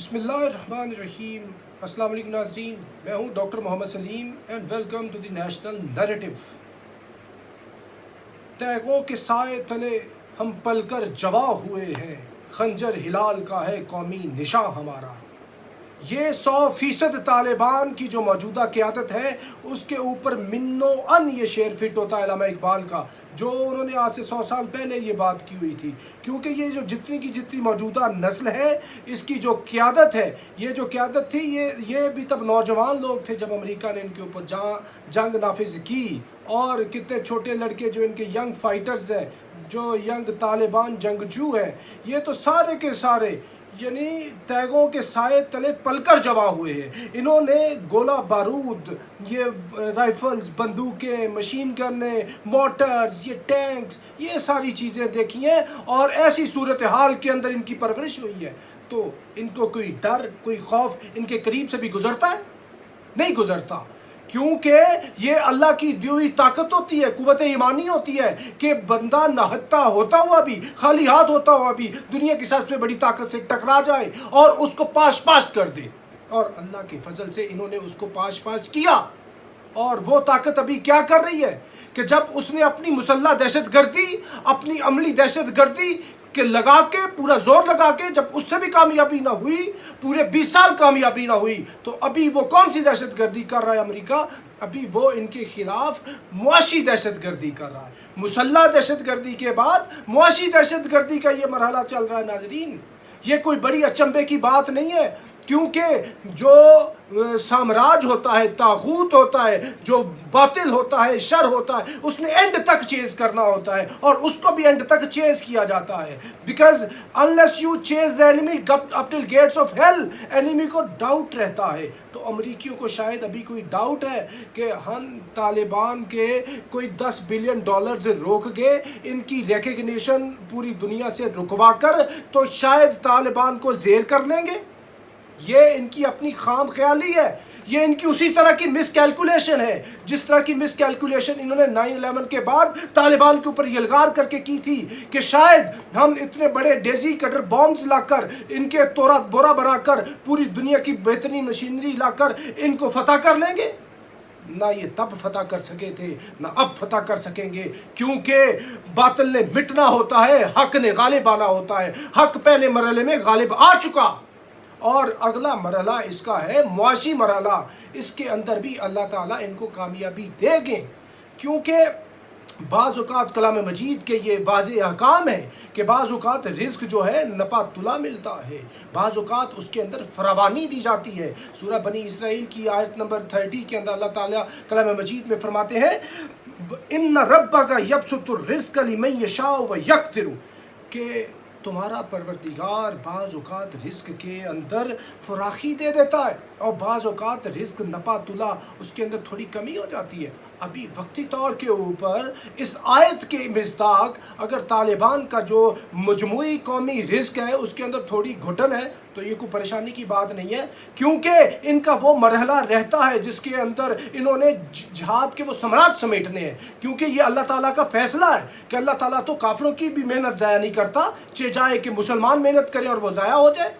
بسم اللہ الرحمن الرحیم۔ السلام علیکم ناظرین، میں ہوں doctor Muhammad Saleem and welcome to the national narrative. تیغوں کے سائے تلے ہم پل کر جواں ہوئے ہیں، خنجر ہلال کا ہے قومی نشاں ہمارا۔ یہ 100% طالبان کی جو موجودہ قیادت ہے اس کے اوپر منو ان یہ شعر فٹ ہوتا ہے علامہ اقبال کا، جو انہوں نے آج سے 100 سال پہلے یہ بات کی ہوئی تھی، کیونکہ یہ جو جتنی کی جتنی موجودہ نسل ہے اس کی جو قیادت ہے، یہ جو قیادت تھی یہ بھی تب نوجوان لوگ تھے جب امریکہ نے ان کے اوپر جنگ نافذ کی، اور کتنے چھوٹے لڑکے جو ان کے ینگ فائٹرز ہیں، جو ینگ طالبان جنگجو ہیں، یہ تو سارے کے سارے یعنی تیغوں کے سائے تلے پل کر جواں ہوئے ہیں۔ انہوں نے گولہ بارود، یہ رائفلز، بندوقیں، مشین گنیں، موٹرز، یہ ٹینکس، یہ ساری چیزیں دیکھی ہیں، اور ایسی صورتحال کے اندر ان کی پرورش ہوئی ہے، تو ان کو کوئی ڈر، کوئی خوف ان کے قریب سے بھی گزرتا ہے؟ نہیں گزرتا، کیونکہ یہ اللہ کی دی ہوئی طاقت ہوتی ہے، قوت ایمانی ہوتی ہے کہ بندہ نہتا ہوتا ہوا بھی، خالی ہاتھ ہوتا ہوا بھی دنیا کی سب سے بڑی طاقت سے ٹکرا جائے اور اس کو پاش پاش کر دے، اور اللہ کے فضل سے انہوں نے اس کو پاش پاش کیا۔ اور وہ طاقت ابھی کیا کر رہی ہے کہ جب اس نے اپنی مسلح دہشت گردی، اپنی عملی دہشت گردی کہ لگا کے پورا زور لگا کے، جب اس سے بھی کامیابی نہ ہوئی، پورے 20 سال کامیابی نہ ہوئی، تو ابھی وہ کون سی دہشت گردی کر رہا ہے امریکہ؟ ابھی وہ ان کے خلاف معاشی دہشت گردی کر رہا ہے۔ مسلح دہشت گردی کے بعد معاشی دہشت گردی کا یہ مرحلہ چل رہا ہے ناظرین۔ یہ کوئی بڑی اچنبے کی بات نہیں ہے، کیونکہ جو سامراج ہوتا ہے، طاغوت ہوتا ہے، جو باطل ہوتا ہے، شر ہوتا ہے، اس نے اینڈ تک چیز کرنا ہوتا ہے، اور اس کو بھی اینڈ تک چیز کیا جاتا ہے، because unless you chase the enemy up till gates of hell، enemy کو ڈاؤٹ رہتا ہے۔ تو امریکیوں کو شاید ابھی کوئی ڈاؤٹ ہے کہ ہم طالبان کے کوئی $10 بلین روک گئے، ان کی ریکگنیشن پوری دنیا سے رکوا کر، تو شاید طالبان کو زیر کر لیں گے۔ یہ ان کی اپنی خام خیالی ہے، یہ ان کی اسی طرح کی مس کیلکولیشن ہے جس طرح کی مس کیلکولیشن انہوں نے 9/11 کے بعد طالبان کے اوپر یلغار کر کے کی تھی کہ شاید ہم اتنے بڑے ڈیزی کٹر بامز لا کر، ان کے تورات بورا بنا کر، پوری دنیا کی بہترین مشینری لا کر ان کو فتح کر لیں گے۔ نہ یہ تب فتح کر سکے تھے، نہ اب فتح کر سکیں گے، کیونکہ باطل نے مٹنا ہوتا ہے، حق نے غالب آنا ہوتا ہے۔ حق پہلے مرحلے میں غالب آ چکا، اور اگلا مرحلہ اس کا ہے معاشی مرحلہ۔ اس کے اندر بھی اللہ تعالیٰ ان کو کامیابی دے گے، کیونکہ بعض اوقات کلام مجید کے یہ واضح احکام ہے کہ بعض اوقات رزق جو ہے نپا تلا ملتا ہے، بعض اوقات اس کے اندر فراوانی دی جاتی ہے۔ سورہ بنی اسرائیل کی آیت نمبر 30 کے اندر اللہ تعالیٰ کلام مجید میں فرماتے ہیں ان ربک یبسط الرزق لمن یشاء ویقدر، کہ تمہارا پروردگار بعض اوقات رزق کے اندر فراخی دے دیتا ہے، اور بعض اوقات رزق نپا تلا اس کے اندر تھوڑی کمی ہو جاتی ہے۔ ابھی وقتی طور کے اوپر اس آیت کے مصداق اگر طالبان کا جو مجموعی قومی رزق ہے اس کے اندر تھوڑی گھٹن ہے تو یہ کوئی پریشانی کی بات نہیں ہے، کیونکہ ان کا وہ مرحلہ رہتا ہے جس کے اندر انہوں نے جہاد کے وہ ثمرات سمیٹنے ہیں، کیونکہ یہ اللہ تعالیٰ کا فیصلہ ہے کہ اللہ تعالیٰ تو کافروں کی بھی محنت ضائع نہیں کرتا، چاہے کہ مسلمان محنت کریں اور وہ ضائع ہو جائے۔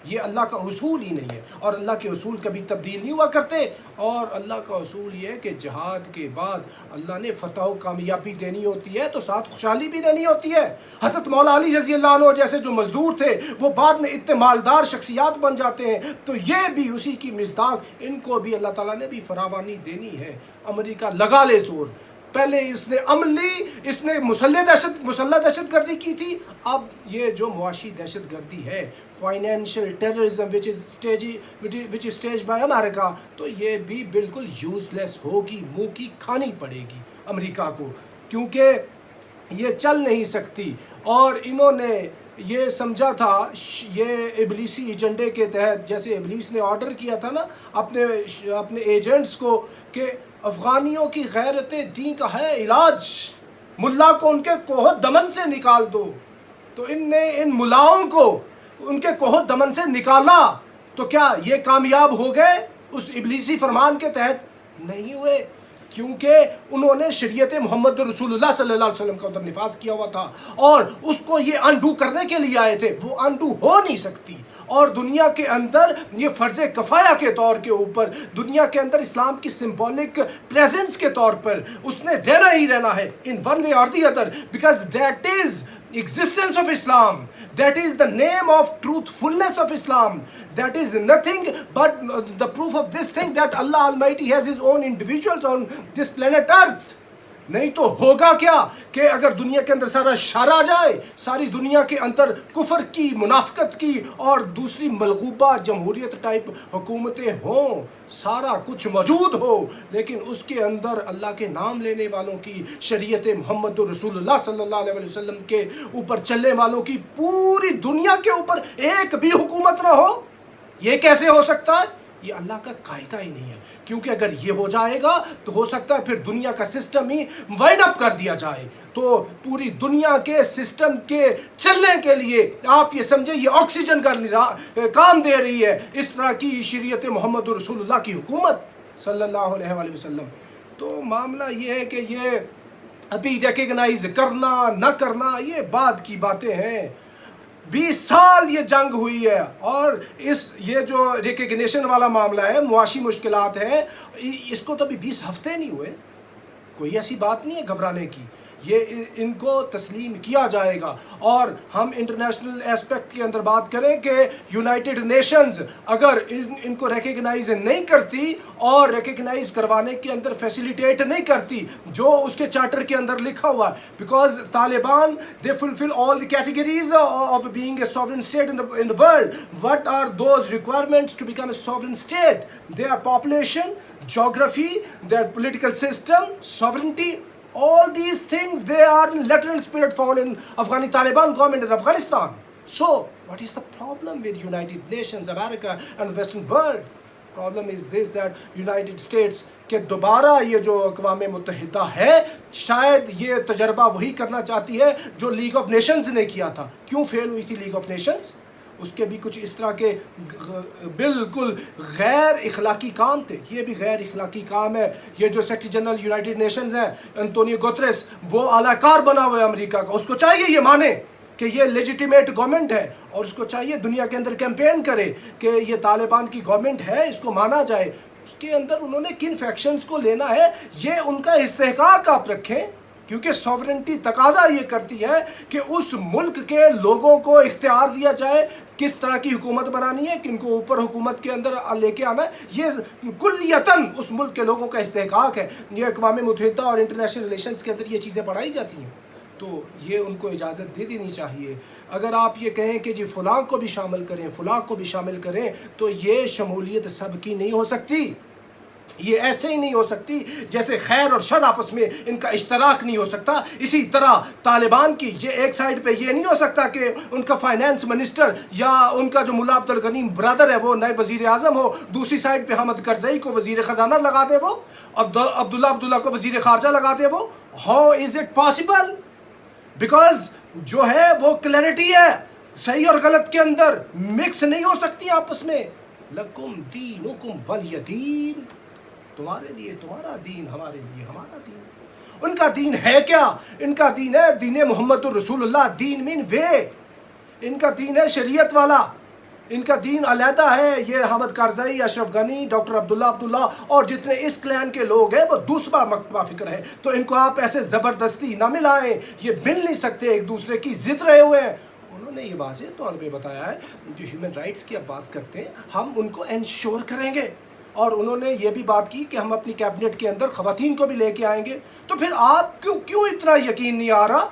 یہ اللہ کا اصول ہی نہیں ہے، اور اللہ کے اصول کبھی تبدیل نہیں ہوا کرتے، اور اللہ کا اصول یہ ہے کہ جہاد کے بعد اللہ نے فتح و کامیابی دینی ہوتی ہے تو ساتھ خوشحالی بھی دینی ہوتی ہے۔ حضرت مولا علی رضی اللہ عنہ جیسے جو مزدور تھے وہ بعد میں اتنے مالدار شخصیات بن جاتے ہیں، تو یہ بھی اسی کی مصداق، ان کو بھی اللہ تعالیٰ نے بھی فراوانی دینی ہے۔ امریکہ لگا لے زور، پہلے اس نے اس نے مسلح دہشت گردی کی تھی، اب یہ جو معاشی دہشت گردی ہے، financial terrorism which is stage by America, تو یہ بھی بالکل یوز لیس ہوگی، منہ کی کھانی پڑے گی امریکہ کو، کیونکہ یہ چل نہیں سکتی۔ اور انہوں نے یہ سمجھا تھا، یہ ابلیسی ایجنڈے کے تحت، جیسے ابلیس نے آرڈر کیا تھا نا اپنے ایجنٹس کو کہ افغانیوں کی غیرت دین کا ہے علاج، ملا کو ان کے کوہ دمن سے نکال دو، تو ان نے ان ملاؤں کو ان کے کوہ دمن سے نکالا، تو کیا یہ کامیاب ہو گئے اس ابلیسی فرمان کے تحت؟ نہیں ہوئے، کیونکہ انہوں نے شریعت محمد رسول اللہ صلی اللہ علیہ وسلم کا ادھر نفاذ کیا ہوا تھا، اور اس کو یہ انڈو کرنے کے لیے آئے تھے، وہ انڈو ہو نہیں سکتی، اور دنیا کے اندر یہ فرض کفایہ کے طور کے اوپر دنیا کے اندر اسلام کی سمبولک پریزنس کے طور پر اس نے رہنا ہی رہنا ہے in one way or the other, because that is existence of Islam, that is the name of truthfulness of Islam, that is nothing but the proof of this thing that Allah Almighty has his own individuals on this planet earth. نہیں تو ہوگا کیا کہ اگر دنیا کے اندر سارا شر آ جائے, ساری دنیا کے اندر کفر کی, منافقت کی اور دوسری ملغوبہ جمہوریت ٹائپ حکومتیں ہوں, سارا کچھ موجود ہو, لیکن اس کے اندر اللہ کے نام لینے والوں کی, شریعت محمد رسول اللہ صلی اللہ علیہ وسلم کے اوپر چلنے والوں کی پوری دنیا کے اوپر ایک بھی حکومت نہ ہو, یہ کیسے ہو سکتا ہے؟ یہ اللہ کا قاعدہ ہی نہیں ہے. کیونکہ اگر یہ ہو جائے گا تو ہو سکتا ہے پھر دنیا کا سسٹم ہی وائنڈ اپ کر دیا جائے. تو پوری دنیا کے سسٹم کے چلنے کے لیے آپ یہ سمجھیں یہ آکسیجن کا کام دے رہی ہے اس طرح کی شریعت محمد رسول اللہ کی حکومت صلی اللہ علیہ وآلہ وسلم. تو معاملہ یہ ہے کہ یہ ابھی ریکگنائز کرنا نہ کرنا یہ بعد کی باتیں ہیں. 20 سال یہ جنگ ہوئی ہے, اور یہ جو ریکگنیشن والا معاملہ ہے, معاشی مشکلات ہیں, اس کو تو ابھی 20 ہفتے نہیں ہوئے. کوئی ایسی بات نہیں ہے گھبرانے کی, یہ ان کو تسلیم کیا جائے گا. اور ہم انٹرنیشنل ایسپیکٹ کے اندر بات کریں کہ یونائٹڈ نیشنز اگر ان کو ریکگنائز نہیں کرتی اور ریکگنائز کروانے کے اندر فیسیلیٹیٹ نہیں کرتی جو اس کے چارٹر کے اندر لکھا ہوا ہے, because Taliban they fulfil all the categories of being a sovereign state in the world. What are those requirements to become a sovereign state? They are population, geography, their political system, sovereignty. All these things, they are in letter and spirit found in Afghani Taliban government in Afghanistan. So, what is the problem with United Nations, America and the Western world? Problem is this, that United States کہ دوبارہ یہ جو اقوام متحدہ ہے شاید یہ تجربہ وہی کرنا چاہتی ہے جو لیگ آف نیشنز نے کیا تھا. کیوں فیل ہوئی تھی لیگ آف نیشنز؟ اس کے بھی کچھ اس طرح کے بالکل غیر اخلاقی کام تھے. یہ بھی غیر اخلاقی کام ہے. یہ جو سیکرٹری جنرل یونائٹڈ نیشنز ہے انتونیو گوتریس, وہ اعلی کار بنا ہوا ہے امریکہ کا, اس کو چاہیے یہ مانے کہ یہ لیجیٹیمیٹ گورنمنٹ ہے, اور اس کو چاہیے دنیا کے اندر کیمپین کرے کہ یہ طالبان کی گورنمنٹ ہے, اس کو مانا جائے. اس کے اندر انہوں نے کن فیکشنز کو لینا ہے یہ ان کا استحقاق آپ رکھیں, کیونکہ سوورنٹی تقاضا یہ کرتی ہے کہ اس ملک کے لوگوں کو اختیار دیا جائے کس طرح کی حکومت بنانی ہے, کن کو اوپر حکومت کے اندر لے کے آنا ہے. یہ کلیتاً اس ملک کے لوگوں کا استحقاق ہے. یہ اقوام متحدہ اور انٹرنیشنل ریلیشنز کے اندر یہ چیزیں پڑھائی جاتی ہیں, تو یہ ان کو اجازت دے دینی چاہیے. اگر آپ یہ کہیں کہ جی فلاں کو بھی شامل کریں, فلاں کو بھی شامل کریں, تو یہ شمولیت سب کی نہیں ہو سکتی. یہ ایسے ہی نہیں ہو سکتی جیسے خیر اور شر آپس میں ان کا اشتراک نہیں ہو سکتا. اسی طرح طالبان کی یہ ایک سائڈ پہ یہ نہیں ہو سکتا کہ ان کا فائنانس منسٹر یا ان کا جو ملا عبد الغنی برادر ہے وہ نائب وزیر اعظم ہو, دوسری سائڈ پہ حامد کرزئی کو وزیر خزانہ لگا دے, وہ عبداللہ کو وزیر خارجہ لگا دے. وہ how is it possible? Because جو ہے وہ کلیئرٹی ہے, صحیح اور غلط کے اندر مکس نہیں ہو سکتی آپس میں. لکم دینکم ولی دین, تمہارے لیے تمہارا دین, ہمارے لیے ہمارا دین. ان کا دین ہے کیا؟ ان کا دین ہے دین محمد الرسول اللہ. دین مین وے, ان کا دین ہے شریعت والا, ان کا دین علیحدہ ہے. یہ حامد کرزئی, اشرف غنی, ڈاکٹر عبداللہ اور جتنے اس کلین کے لوگ ہیں وہ دوسرا مکتبہ فکر ہے. تو ان کو آپ ایسے زبردستی نہ ملائیں, یہ مل نہیں سکتے, ایک دوسرے کی ضد رہے ہوئے ہیں. انہوں نے یہ واضح طور پہ بتایا ہے جو ہیومن رائٹس کی اب بات کرتے ہیں ہم ان کو انشور کریں گے, اور انہوں نے یہ بھی بات کی کہ ہم اپنی کیبنٹ کے اندر خواتین کو بھی لے کے آئیں گے. تو پھر آپ کیوں اتنا یقین نہیں آ رہا؟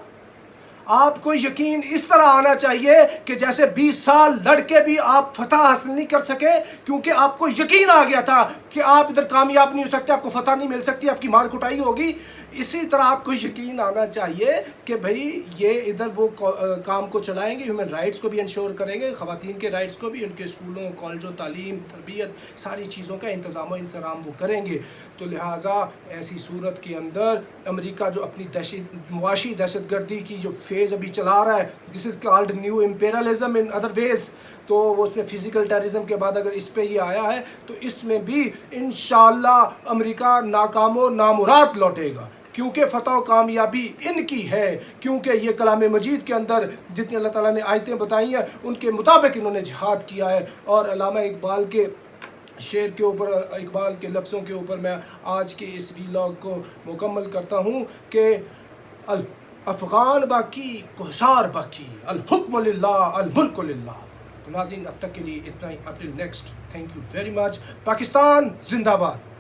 آپ کو یقین اس طرح آنا چاہیے کہ جیسے 20 سال لڑ کے بھی آپ فتح حاصل نہیں کر سکے کیونکہ آپ کو یقین آ گیا تھا کہ آپ ادھر کامیاب نہیں ہو سکتے, آپ کو فتح نہیں مل سکتی, آپ کی مار کٹائی ہوگی. اسی طرح آپ کو یقین آنا چاہیے کہ بھئی یہ ادھر وہ کام کو چلائیں گے, ہیومن رائٹس کو بھی انشور کریں گے, خواتین کے رائٹس کو بھی, ان کے اسکولوں, کالجوں, تعلیم, تربیت, ساری چیزوں کا انتظام و انصرام وہ کریں گے. تو لہٰذا ایسی صورت کے اندر امریکہ جو اپنی معاشی دہشت گردی کی جو فیز ابھی چلا رہا ہے, this is called neo imperialism in other ways, تو وہ اس میں فزیکل ٹیررزم کے بعد اگر اس پہ یہ آیا ہے تو اس میں بھی انشاءاللہ امریکہ ناکام و نامراد لوٹے گا. کیونکہ فتح و کامیابی ان کی ہے، کیونکہ یہ کلام مجید کے اندر جتنی اللہ تعالیٰ نے آیتیں بتائی ہیں ان کے مطابق انہوں نے جہاد کیا ہے۔ اور علامہ اقبال کے شعر کے اوپر، اقبال کے لفظوں کے اوپر میں آج کے اس ویلاگ کو مکمل کرتا ہوں کہ افغان باقی کوہسار باقی، الحکم للہ الملک للہ۔ تو ناظرین اب تک کے لیے اتنا ہی، up till next, thank you very much. Pakistan زندہ باد۔